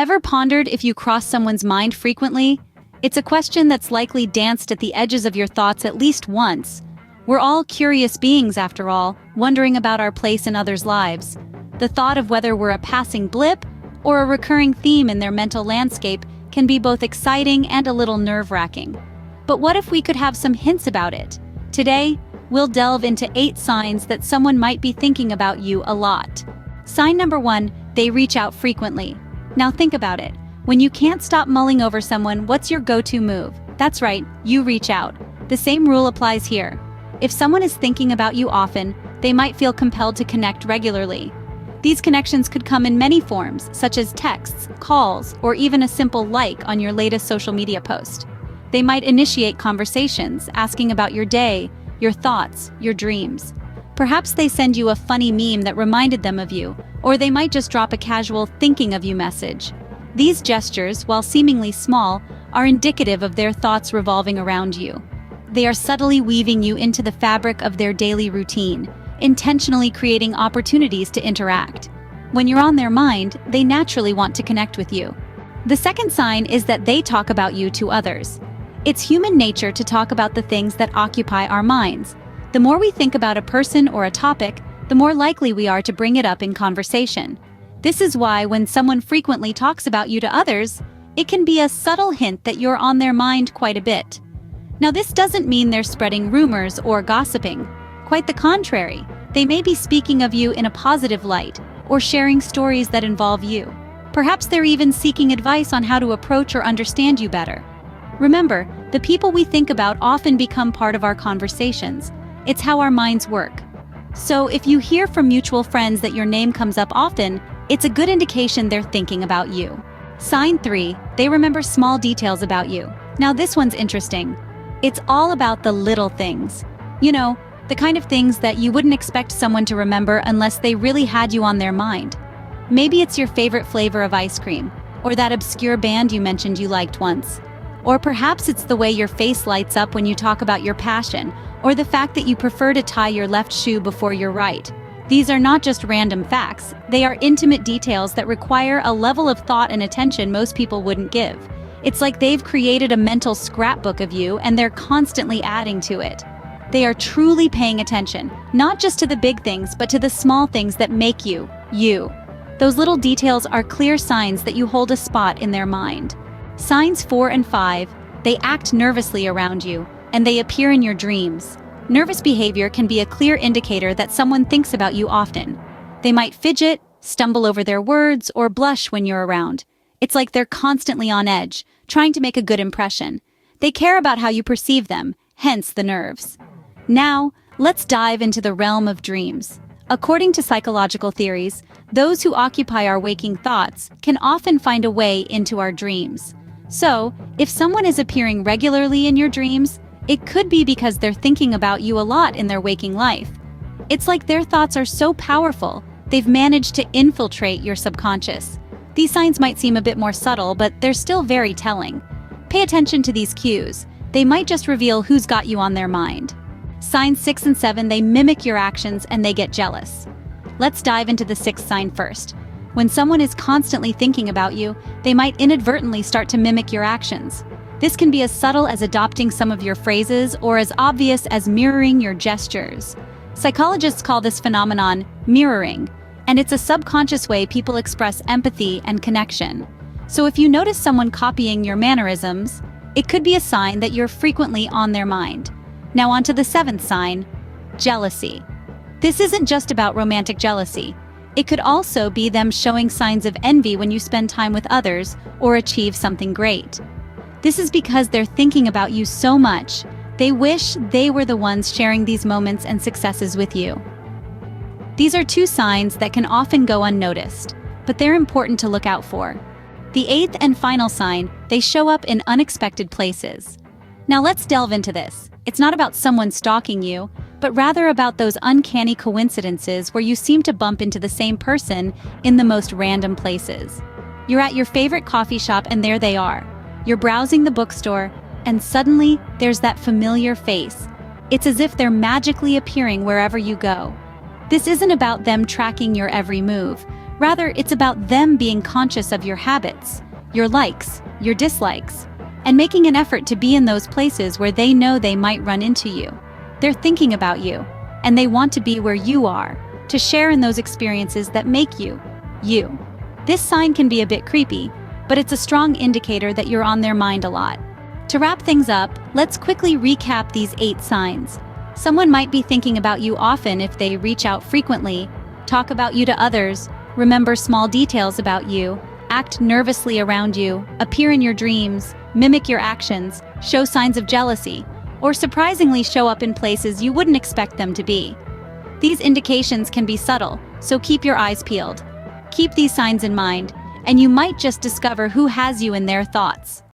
Ever pondered if you cross someone's mind frequently? It's a question that's likely danced at the edges of your thoughts at least once. We're all curious beings, after all, wondering about our place in others' lives. The thought of whether we're a passing blip or a recurring theme in their mental landscape can be both exciting and a little nerve-wracking. But what if we could have some hints about it? Today, we'll delve into 8 signs that someone might be thinking about you a lot. Sign number 1, they reach out frequently. Now think about it. When you can't stop mulling over someone, what's your go-to move? That's right, you reach out. The same rule applies here. If someone is thinking about you often, they might feel compelled to connect regularly. These connections could come in many forms, such as texts, calls, or even a simple like on your latest social media post. They might initiate conversations, asking about your day, your thoughts, your dreams. Perhaps they send you a funny meme that reminded them of you, or they might just drop a casual thinking of you message. These gestures, while seemingly small, are indicative of their thoughts revolving around you. They are subtly weaving you into the fabric of their daily routine, intentionally creating opportunities to interact. When you're on their mind, they naturally want to connect with you. The second sign is that they talk about you to others. It's human nature to talk about the things that occupy our minds. The more we think about a person or a topic, the more likely we are to bring it up in conversation. This is why when someone frequently talks about you to others, it can be a subtle hint that you're on their mind quite a bit. Now, this doesn't mean they're spreading rumors or gossiping. Quite the contrary, they may be speaking of you in a positive light or sharing stories that involve you. Perhaps they're even seeking advice on how to approach or understand you better. Remember, the people we think about often become part of our conversations. It's how our minds work. So if you hear from mutual friends that your name comes up often, it's a good indication they're thinking about you. Sign 3, they remember small details about you. Now this one's interesting. It's all about the little things. You know, the kind of things that you wouldn't expect someone to remember unless they really had you on their mind. Maybe it's your favorite flavor of ice cream, or that obscure band you mentioned you liked once. Or perhaps it's the way your face lights up when you talk about your passion, or the fact that you prefer to tie your left shoe before your right. These are not just random facts, they are intimate details that require a level of thought and attention most people wouldn't give. It's like they've created a mental scrapbook of you and they're constantly adding to it. They are truly paying attention, not just to the big things, but to the small things that make you, you. Those little details are clear signs that you hold a spot in their mind. Signs 4 and 5, they act nervously around you, and they appear in your dreams. Nervous behavior can be a clear indicator that someone thinks about you often. They might fidget, stumble over their words, or blush when you're around. It's like they're constantly on edge, trying to make a good impression. They care about how you perceive them, hence the nerves. Now, let's dive into the realm of dreams. According to psychological theories, those who occupy our waking thoughts can often find a way into our dreams. So, if someone is appearing regularly in your dreams, it could be because they're thinking about you a lot in their waking life. It's like their thoughts are so powerful, they've managed to infiltrate your subconscious. These signs might seem a bit more subtle, but they're still very telling. Pay attention to these cues. They might just reveal who's got you on their mind. Signs 6 and 7, they mimic your actions and they get jealous. Let's dive into the 6th sign first. When someone is constantly thinking about you, they might inadvertently start to mimic your actions. This can be as subtle as adopting some of your phrases or as obvious as mirroring your gestures. Psychologists call this phenomenon mirroring, and it's a subconscious way people express empathy and connection. So if you notice someone copying your mannerisms, it could be a sign that you're frequently on their mind. Now on to the 7th sign, jealousy. This isn't just about romantic jealousy. It could also be them showing signs of envy when you spend time with others or achieve something great. This is because they're thinking about you so much, they wish they were the ones sharing these moments and successes with you. These are 2 signs that can often go unnoticed, but they're important to look out for. The 8th and final sign, they show up in unexpected places. Now let's delve into this. It's not about someone stalking you, but rather about those uncanny coincidences where you seem to bump into the same person in the most random places. You're at your favorite coffee shop and there they are. You're browsing the bookstore, and suddenly there's that familiar face. It's as if they're magically appearing wherever you go. This isn't about them tracking your every move. Rather, it's about them being conscious of your habits, your likes, your dislikes, and making an effort to be in those places where they know they might run into you. They're thinking about you, and they want to be where you are, to share in those experiences that make you, you. This sign can be a bit creepy, but it's a strong indicator that you're on their mind a lot. To wrap things up, let's quickly recap these 8 signs. Someone might be thinking about you often if they reach out frequently, talk about you to others, remember small details about you, act nervously around you, appear in your dreams, mimic your actions, show signs of jealousy, or surprisingly show up in places you wouldn't expect them to be. These indications can be subtle, so keep your eyes peeled. Keep these signs in mind, and you might just discover who has you in their thoughts.